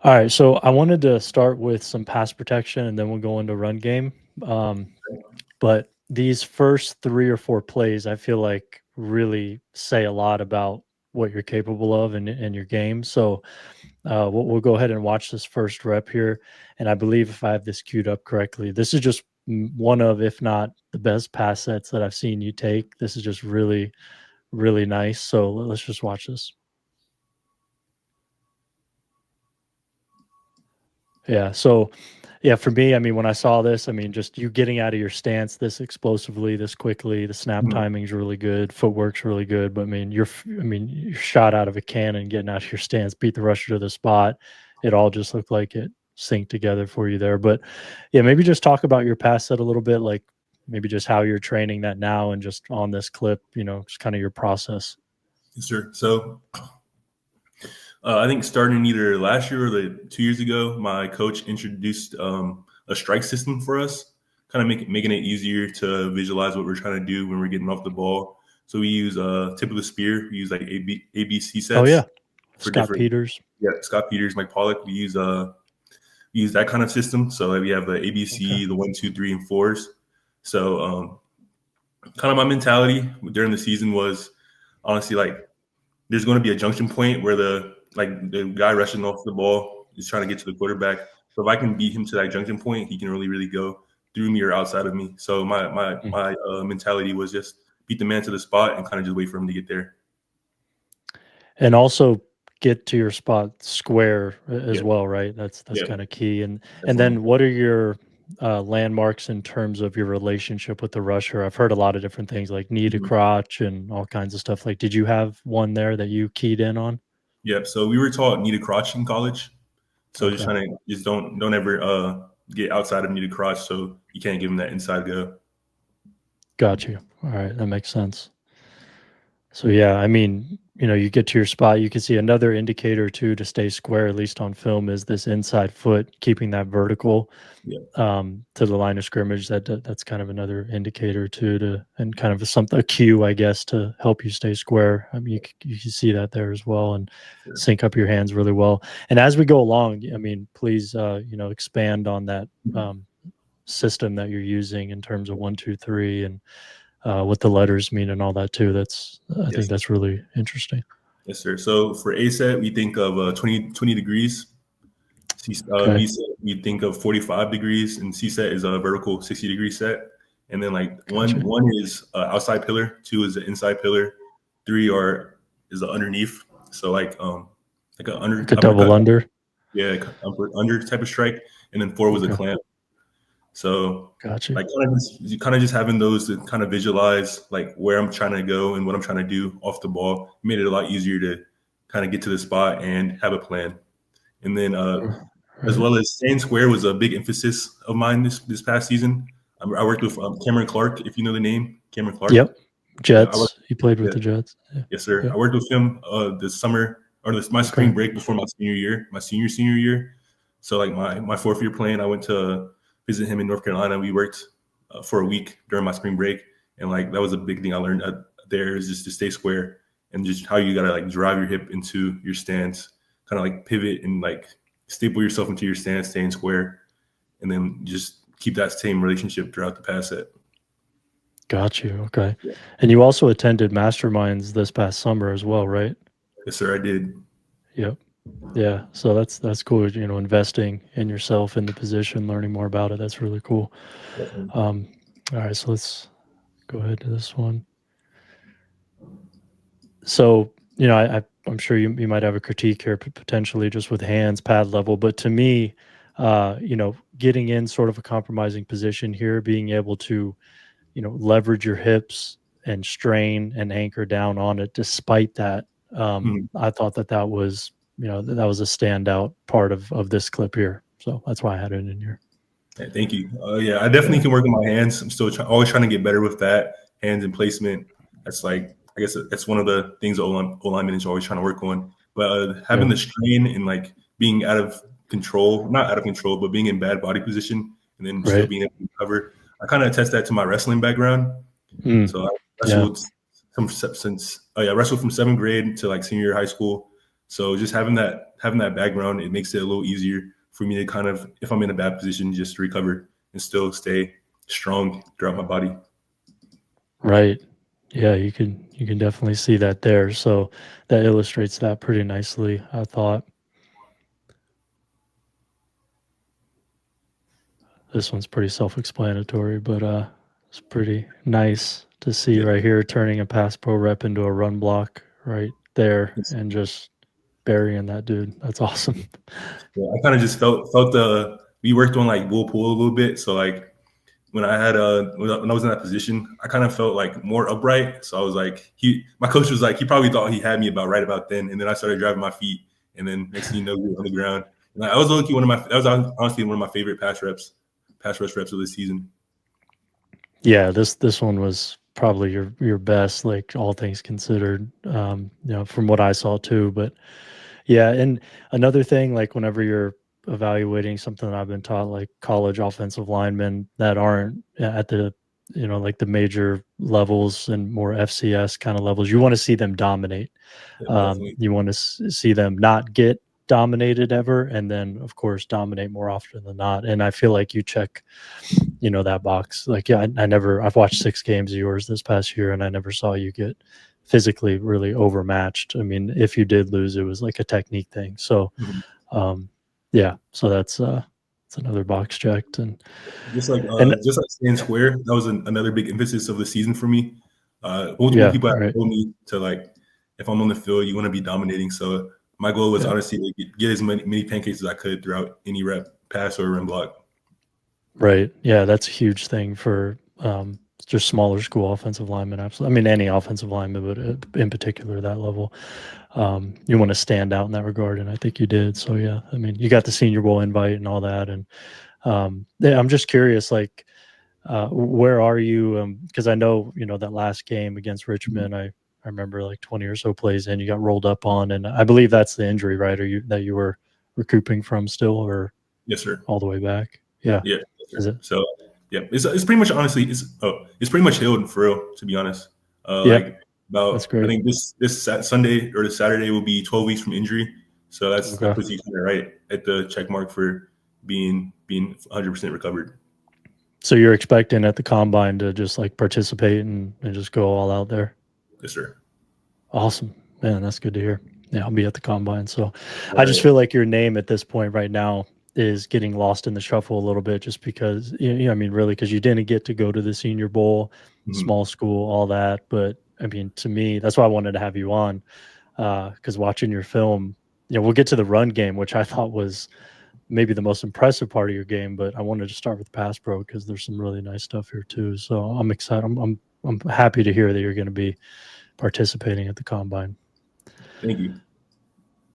All right, so I wanted to start with some pass protection, and then we'll go into run game. Um, but these first 3 or 4 plays, I feel like really say a lot about what you're capable of in your game. So, we'll go ahead and watch this first rep here, and I believe if I have this queued up correctly, this is just one of, if not the best pass sets that I've seen you take. This is just really, really nice. So let's just watch this. Yeah. So, yeah, for me, I mean, when I saw this, I mean, just you getting out of your stance this explosively, this quickly, the snap Mhm. timing's really good, footwork's really good. But I mean, you're shot out of a cannon, getting out of your stance, beat the rusher to the spot. It all just looked like it synced together for you there. But yeah, maybe just talk about your pass set a little bit, like maybe just how you're training that now and just on this clip, just kind of your process. Yes, sir. So I think starting either last year or 2 years ago, my coach introduced a strike system for us, kind of making it easier to visualize what we're trying to do when we're getting off the ball. So we use tip of the spear. We use like ABC Oh yeah, sets for Scott different. Peters. Yeah, Scott Peters, Mike Pollock. We use that kind of system. So like we have the Okay. ABC, the 1, 2, 3, and fours. So kind of my mentality during the season was honestly like there's going to be a junction point where the guy rushing off the ball is trying to get to the quarterback. So if I can beat him to that junction point, he can really go through me or outside of me. So my mentality was just beat the man to the spot and kind of just wait for him to get there. And also get to your spot square as Yeah, well, right? That's yeah, kind of key. And definitely. then what are your landmarks in terms of your relationship with the rusher? I've heard a lot of different things like knee to Mhm. crotch and all kinds of stuff. Like, did you have one there that you keyed in on? Yep. So we were taught knee to crotch in college. So just Okay, trying to just don't ever get outside of knee to crotch. So you can't give him that inside go. got you. All right, that makes sense. So yeah, I mean, you get to your spot, you can see another indicator too to stay square, at least on film, is this inside foot, keeping that vertical Yeah. to the line of scrimmage. That's kind of another indicator too, and kind of a cue, I guess, to help you stay square. I mean, you can see that there as well, and Sure. sync up your hands really well. And as we go along, I mean, please, expand on that Mhm. system that you're using in terms of 1, 2, 3, and what the letters mean and all that too. I think Yes. that's really interesting. Yes, sir. So for A set, we think of 20 degrees. Okay, B set, we think of 45 degrees, and C set is a vertical 60-degree set. And then like one gotcha. one is outside pillar, two is the inside pillar, three is the underneath. So like an Like a double uppercut, under. yeah, under type of strike, and then four was a Okay, clamp. So gotcha. like kind of just having those to kind of visualize like where I'm trying to go and what I'm trying to do off the ball made it a lot easier to kind of get to the spot and have a plan. And then as Right. well as staying square was a big emphasis of mine this past season. I worked with Cameron Clark, if you know the name, Cameron Clark. Yep. Yeah, I worked. Jets. He played with Yeah, the Jets. Yeah. yes, sir. Yeah. I worked with him this summer or my Okay. spring break before my senior year, my senior year. So like my fourth year playing, I went to visit him in North Carolina. We worked for a week during my spring break, and like that was a big thing I learned there is just to stay square and just how you gotta like drive your hip into your stance, kind of like pivot and like staple yourself into your stance, staying square, and then just keep that same relationship throughout the pass set. Got you. Okay. Yeah. And you also attended masterminds this past summer as well, right? Yes, sir. I did. Yep. Yeah. So that's cool. Investing in yourself in the position, learning more about it. That's really cool. Definitely. Um, all right. So let's go ahead to this one. So, I'm sure you might have a critique here potentially just with hands, pad level, but to me, getting in sort of a compromising position here, being able to, leverage your hips and strain and anchor down on it. Despite that, Mhm. I thought that was, that was a standout part of this clip here. So that's why I had it in here. Yeah, thank you. Yeah, I definitely Yeah. can work on my hands. I'm still always trying to get better with that hands and placement. That's like I guess that's one of the things that O lineman is always trying to work on. But having Yeah. the strain and like being out of control, not out of control, but being in bad body position and then still Right. being able to recover. I kind of attest that to my wrestling background. Mm. So I Yeah. wrestled since I wrestled from seventh grade to like senior year of high school. So just having that background, it makes it a little easier for me to kind of, if I'm in a bad position, just to recover and still stay strong throughout my body. Right. Yeah, you can definitely see that there. So that illustrates that pretty nicely, I thought. This one's pretty self-explanatory, but it's pretty nice to see Yeah. right here, turning a pass pro rep into a run block right there and just burying that dude. That's awesome. Yeah, I kind of just felt the, we worked on like bull pull a little bit. So like when I had when I was in that position, I kind of felt like more upright. So I was like, my coach was like, he probably thought he had me about then. And then I started driving my feet, and then next thing you know, we were on the ground. And I was looking that was honestly one of my favorite pass rush reps of the season. Yeah, this one was probably your best, like all things considered. From what I saw too. But yeah, and another thing, like whenever you're evaluating something that I've been taught, like college offensive linemen that aren't at the like the major levels and more FCS kind of levels, you want to see them dominate. Yeah, You want to see them not get dominated ever, and then of course dominate more often than not. And I feel like you check that box. Like, yeah, I've watched 6 games of yours this past year, and I never saw you get physically really overmatched. I mean, if you did lose, it was like a technique thing. So, Mhm. yeah, so that's another box checked. And Just like and staying square, that was another big emphasis of the season for me. Multiple yeah, people have right, told me to, like, if I'm on the field, you want to be dominating. So my goal was yeah, honestly to get as many pancakes as I could throughout any rep, pass or run block. right, yeah, that's a huge thing for just smaller school offensive linemen. Absolutely, I mean any offensive lineman, but in particular that level. You want to stand out in that regard, and I think you did. So yeah, I mean, you got the Senior Bowl invite and all that, and yeah, I'm just curious, like, where are you? Because I know that last game against Richmond, I remember like 20 or so plays in, you got rolled up on, and I believe that's the injury, right? Or you were recouping from still, or Yes, sir. all the way back? Yeah, Yeah. Yes, is sir. it? So yeah, it's pretty much, honestly, it's pretty much healed for real, to be honest. Yeah, Like that's about, I great. think this Sunday or this Saturday will be 12 weeks from injury. So that Okay. puts you kind of right at the check mark for being 100% recovered. So you're expecting at the combine to just like participate and just go all out there? Yes, sir. Awesome. Man, that's good to hear. Yeah, I'll be at the combine. So All I just right. feel like your name at this point right now is getting lost in the shuffle a little bit just because, I mean, really, because you didn't get to go to the Senior Bowl, Mhm. small school, all that. But I mean, to me, that's why I wanted to have you on, because watching your film, we'll get to the run game, which I thought was maybe the most impressive part of your game. But I wanted to start with pass pro because there's some really nice stuff here too. So I'm excited. I'm happy to hear that you're going to be participating at the combine. Thank you.